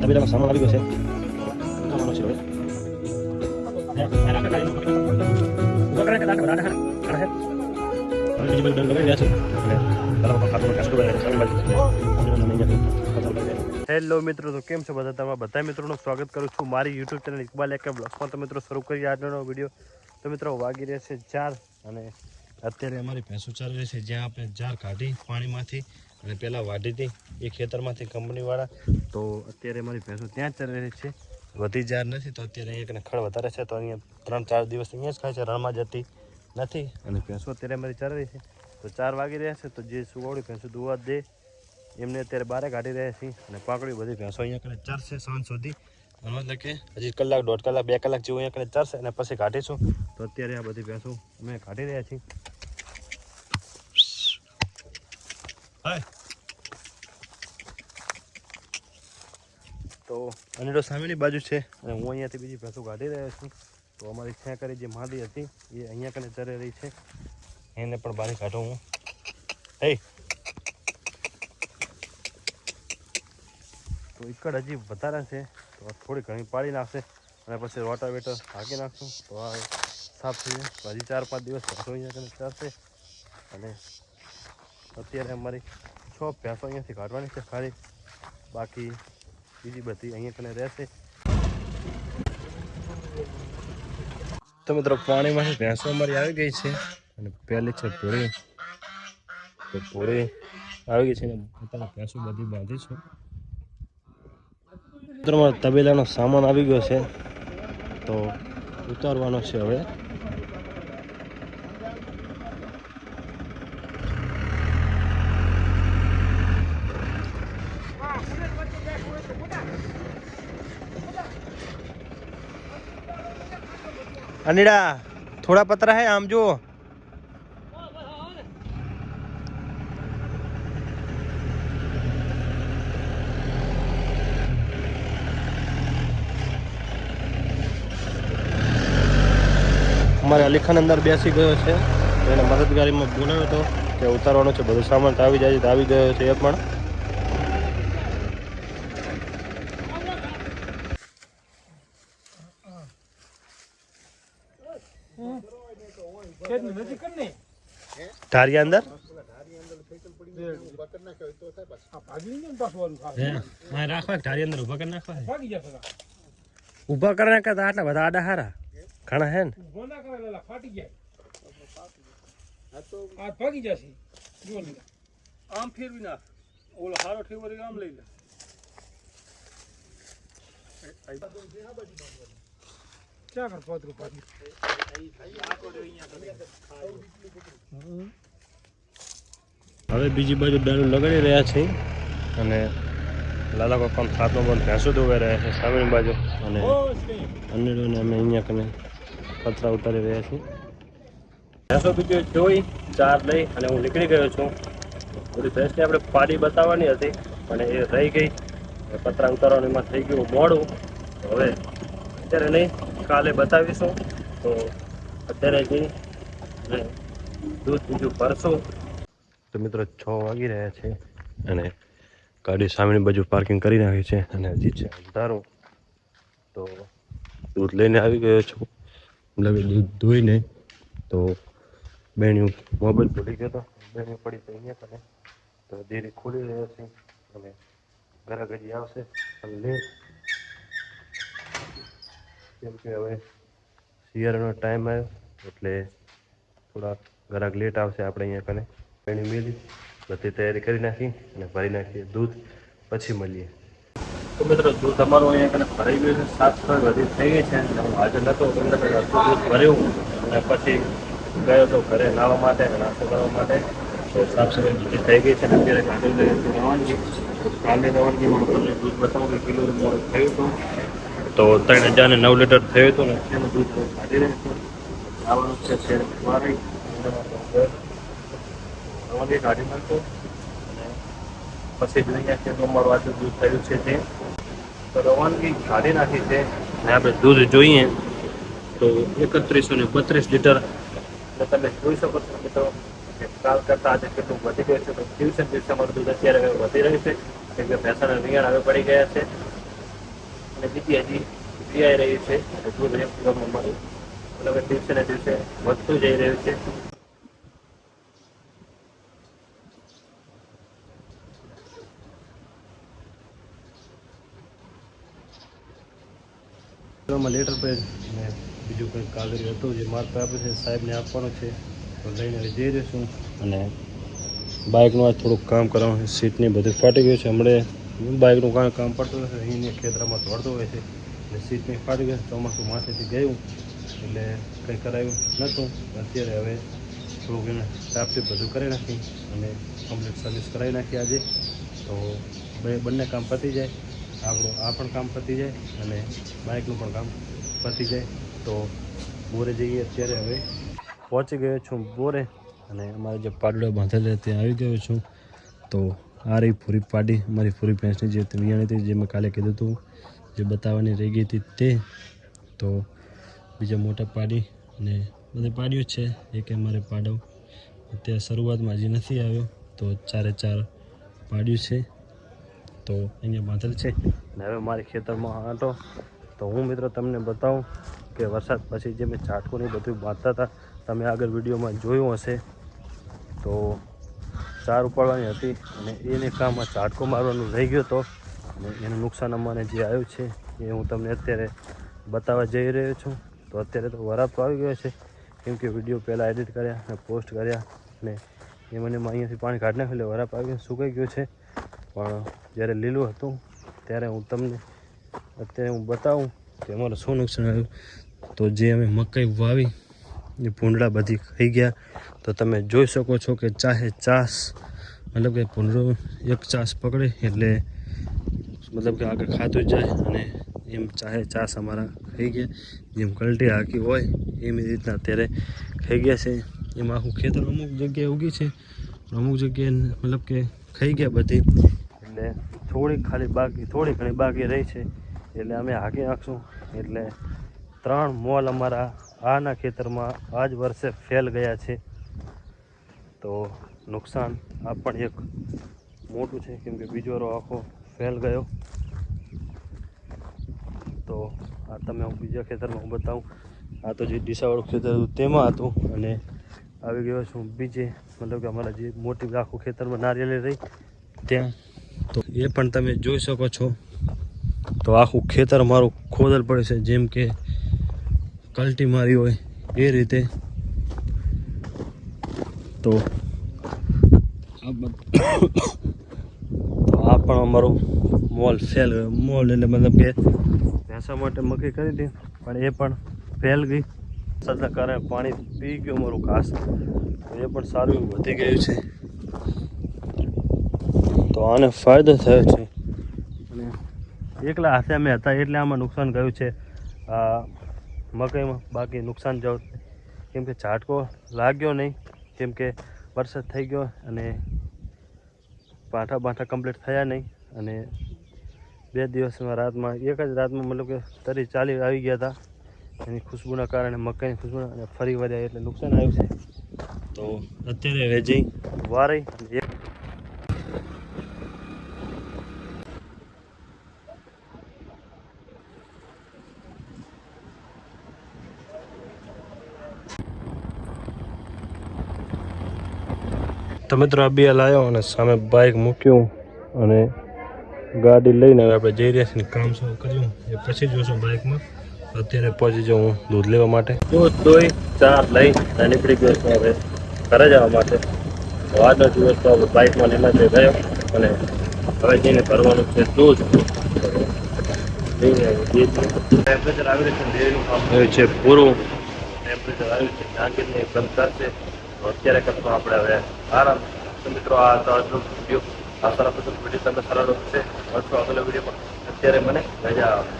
તબેલામાં સામાન આવી ગયો છે સામાન છે હવે હેલો મિત્રો, તો કેમ છો બધા? તમારા બધા મિત્રોનું સ્વાગત કરું છું મારી યુટ્યુબ ચેનલ ઇકબાલ એકે બ્લોગ્સમાં। તો મિત્રો શરૂ કરીએ આજનો વિડીયો। તો મિત્રો વાગી રહ્યા છે 4 અને અત્યારે અમારી ભેંસો ચાલી રહી છે જ્યાં આપણે જાર કાઢી પાણીમાંથી અને પહેલાં વાઢી હતી એ ખેતરમાંથી કંપનીવાળા। તો અત્યારે અમારી ભેંસો ત્યાં જ ચાલી રહી છે, વધી જાર નથી તો અત્યારે અહીંયા ખડ વધારે છે તો અહીંયા 3-4 દિવસ અહીંયા જ ખાય છે, રણમાં જતી નથી અને ભેંસો અત્યારે અમારી ચાલી રહી છે। તો 4 વાગી રહ્યા છે તો જે સુવાળી ભેંસો દુવા દે એમને અત્યારે બારે કાઢી રહ્યા છીએ અને પાકડી બધી ભેંસો અહીંયા કને ચારશે સાંજ સુધી, મતલબ કે હજી કલાક 1.5 કલાક 2 કલાક જેવું અહીંયા કને ચારશે અને પછી કાઢીશું। તો અત્યારે આ બધી ભેંસો અમે કાઢી રહ્યા છીએ। તો અનીડો સામેની બાજુ છે અને હું અહીંયાથી બીજી ભેંસો કાઢી રહ્યો છું। તો અમારી છ્યા કરી જે માદી હતી એ અહીંયા કને ચરી રહી છે, એને પણ બહાર કાઢું હું। હે તો ઈકડ હજી વધારે છે તો થોડી ઘણી પાડી નાખશે અને પછી રોટાવેટર હાંકી નાખશું તો આ સાફ થઈ જાય। હજી 4-5 દિવસ ભેંસો અહીંયા કને ચાલશે અને અત્યારે અમારી 6 ભેંસો અહીંયાથી કાઢવાની છે ખાલી, બાકી બીજી બધી અહીંયા કને રહેશે। તો મિત્રો પાણીમાંથી ભેંસો અમારી આવી ગઈ છે અને પહેલી છે ભૂરી, તો ભૂરી આવી ગઈ છે ને અત્યારે ભેંસો બધી બાંધી છું। મિત્રોમાં તબેલાનો સામાન આવી ગયો છે તો ઉતારવાનો છે હવે। अनिड़ा थोड़ा पतरा है आम जो हमारे अली खान अंदर बेसी गयो છે તો એને મદદગારીમાં બોલાવ્યો હતો કે ઉતારવાનો છે બધું સામાન, તો આવી જાય તો આવી ગયો છે એ પણ। ધારિયા અંદર રાખવા ધારી અંદર ઉભા કરી નાખવા, ઉભા કરી નાખતા આટલા બધા આડા હારા ઘણા હે ને ભાગી જશે આમ ફેરવી નાખ, ઓલો હારો ઠેવો આમ લઈ લે। હવે બીજી બાજુ ડાળું લગાડી રહ્યા છે અને લાલા કાકા ખાતમાં પણ ભેંસો દોવાઈ રહ્યા છે સામેની બાજુ અને અન્યને અમે અહીંયા કને પતરા ઉતારી રહ્યા છીએ। ભેંસો બીજું જોઈ ચાર લઈ અને હું નીકળી ગયો છું। બધી ભેંસને આપણે પાડી બતાવવાની હતી પણ એ રહી ગઈ, પતરા ઉતારવાનું એમાં થઈ ગયું મોડું। હવે અત્યારે નહીં, કાલે બતાવીશું। તો અત્યારે જઈ દૂધ બીજું ભરશું। તો મિત્રો 6 વાગી રહ્યા છે અને ગાડી સામેની બાજુ પાર્કિંગ કરી નાખી છે અને હજી છે અંધારું। તો દૂધ લઈને આવી ગયો છું, મતલબ દૂધ ધોઈને। તો બેણીઓ મોબાઈલ ભૂલી ગયો હતો, બેણીઓ પડી તો અહીંયા કને તો ડેરી ખોલી રહ્યા છે અને ગ્રાહક હજી આવશે લે, કેમ કે હવે શિયાળાનો ટાઈમ આવ્યો એટલે થોડાક ગ્રાહક લેટ આવશે। આપણે અહીંયા કને બેણી મેલી બધી તૈયારી કરી નાખી અને ભરી નાખીએ દૂધ, પછી મળીએ। તો મિત્રો દૂધ અમારું અહીંયા કને ભરાઈ ગયું છે, 7 બધી થઈ ગઈ છે અને હું હાજર નહોતો, દૂધ ભર્યું અને પછી ગયો તો ઘરે નાહવા માટે અને નાસ્તો કરવા માટે। તો સાફ સફાઈ બધી થઈ ગઈ છે અને અત્યારે કાઢી લઈએ તો રવાનગી, કાલની રવાનગીમાં તમને દૂધ બતાવું કે કિલોનું મોડું થયું હતું તો 3009 લીટર થયું હતું ને એનું દૂધ કાઢી રહ્યું છે। આવવાનું છે શેર મારી રવાનગી કાઢી નાખું અને પછી જોઈ નાખીએ તો અમારું આજે દૂધ થયું છે તે। તો રવાનગી કાઢી નાખી છે અને આપણે દૂધ જોઈએ તો 3132 લીટર તમે જોઈ શકો છો મિત્રો કે કાલ કરતાં આજે કેટલું વધી ગયું છે। તો દિવસે દિવસે અમારું દૂધ અત્યારે વધી રહ્યું છે કેમ કે ભેંસાના વિયાણ હવે પડી ગયા છે અને બીજી હજી પીઆઈ રહી છે. દૂધ રેપમાં અમારું મતલબ દિવસે ને દિવસે વધતું જઈ રહ્યું છે. લેટર પેજ ને બીજું કંઈક કાગળ હતું જે માર્ક આપે છે સાહેબને આપવાનું છે, તો લઈને જઈ રહ્યો છું. અને બાઇકનું આજ થોડુંક કામ કરવાનું છે. સીટની બધું ફાટી ગયું છે. હમણાં બાઇકનું કામ પડતું નથી, અહીંને ખેતરમાં દોડતું હોય છે એટલે સીટની ફાટી ગયું. ચોમાસું માથેથી ગયું એટલે કંઈ કરાયું નહોતું. અત્યારે હવે થોડુંક એને ટાપટીપ બધું કરી નાખી અને કમ્પ્લીટ સર્વિસ કરાવી નાખી આજે. તો બંને કામ પતી જાય, આપણું આ પણ કામ પતી જાય અને બાઇકનું પણ કામ પતી જાય. તો બોરે જઈએ. અત્યારે હવે પહોંચી ગયો છું બોરે અને અમારે જે પાડડો બાંધેલો ત્યાં આવી ગયો છું. તો આ રહી પૂરી પાડી અમારી પૂરી ભેંસની જે વિયાણી હતી, જે મેં કાલે કીધું હતું જે બતાવવાની રહી ગઈ હતી તે. તો બીજા મોટા પાડી અને બધી પાડ્યું છે. એક અમારે પાડો અત્યારે શરૂઆતમાં હજી નથી આવ્યો, તો 4 પાડ્યું છે. તો અહીંયા બાંધેલ છે અને હવે મારી ખેતરમાં આંટો. તો હું મિત્રો તમને બતાવું કે વરસાદ પછી જે મેં ઝાટકું ને બધું બાંધતા હતા, તમે આગળ વિડીયોમાં જોયું હશે. તો ચાર ઉપાડવાની હતી અને એને કામમાં ઝાટકો મારવાનું રહી ગયો હતો અને એનું નુકસાન અમારે જે આવ્યું છે એ હું તમને અત્યારે બતાવવા જઈ રહ્યો છું. તો અત્યારે તો વરાપ આવી ગયો છે, કેમ કે વિડીયો પહેલાં એડિટ કર્યા અને પોસ્ટ કર્યા અને એ મને અહીંયાથી પાણી કાઢી નાખ્યું એટલે વરાપ આવી ગયો, સુકાઈ ગયું છે. પણ જ્યારે લીલું હતું ત્યારે હું તમને અત્યારે હું બતાવું કે અમારે શું નુકસાન આવ્યું. તો જે અમે મકાઈ વાવી એ ભૂંડડા બધી ખાઈ ગયા. તો તમે જોઈ શકો છો કે ચાહે ચાસ મતલબ કે ભૂંડડો એક ચાસ પકડે એટલે મતલબ કે આગળ ખાતું જ જાય. અને એમ ચાહે ચાસ અમારા ખાઈ ગયા, જેમ કલટી હાકી હોય એવી રીતના અત્યારે ખાઈ ગયા છે. એમાં આખું ખેતર અમુક જગ્યાએ ઉગી છે, અમુક જગ્યાએ મતલબ કે ખાઈ ગયા બધી. એટલે થોડી ઘણી બાકી રહી છે એટલે અમે હાકી નાખશું. એટલે 3 મોલ અમારા આના ખેતરમાં આ જ વર્ષે ફેલ ગયા છે. તો નુકસાન આ પણ એક મોટું છે, કેમ કે બીજો આખો ફેલ ગયો. તો આ તમે હું બીજા ખેતરમાં હું બતાવું. આ તો જે ડીસાવાળું ખેતર હતું તેમાં હતું અને આવી ગયો છું બીજે, મતલબ કે અમારા જે મોટી આખું ખેતરમાં નારિયેળી રહી ત્યાં. તો એ પણ તમે જોઈ શકો છો. તો આખું ખેતર મારું ખોદલ પડે છે, જેમ કે કલટી મારી હોય એ રીતે. તો આ પણ અમારું મોલ ફેલ ગયો. મોલ એટલે મતલબ કે ભેંસા માટે મકાઈ કરી હતી પણ એ પણ ફેલ ગઈ. વરસાદના કારણે પાણી પી ગયું અમારું ઘાસ, એ પણ સારું એવું વધી ગયું છે. તો આને ફાયદો થયો છે અને એકલા હાથે અમે હતા એટલે આમાં નુકસાન ગયું છે આ મકાઈમાં. બાકી નુકસાન જવું કેમ કે ઝાટકો લાગ્યો નહીં, કેમ કે વરસાદ થઈ ગયો અને બાંઠા કમ્પ્લીટ થયા નહીં. અને 2 દિવસમાં રાતમાં એક જ રાતમાં મતલબ કે 30-40 આવી ગયા હતા એની ખુશ્બુના કારણે, મકાઈની ખુશ્બુ. અને ફરી વર્યા એટલે નુકસાન આવ્યું છે. તો અત્યારે વેજી વારી તો મિત્રો આ બે લાવ્યો અને સામે બાઇક મૂક્યું અને ગાડી લઈને હવે આપણે જઈ રહ્યા છીએ. કામ શું કર્યું એ પછી જોશું બાઇકમાં. અત્યારે પહોંચી જાઉં હું દૂધ લેવા માટે. દૂધ દોઈ ચા લઈ નીકળી ગયો છું હવે ઘરે જવા માટે. તો આજનો દિવસ તો બાઇકમાં એમાં જ ગયો અને હવે જઈને ભરવાનું છે દૂધ. ટેમ્પરેચર આવી રહ્યું છે, ડેરીનું કામ થયું છે પૂરું. ટેમ્પરેચર આવ્યું છે, ટાંકીને બંધ કરશે. તો અત્યારે કરતો આપણે હવે આરામ. તો મિત્રો આ તો આજનો વિડીયો આ સારા વિડીયો તમને સારા છે. અથવા આગળ વિડીયોમાં અત્યારે મને મજા આવે.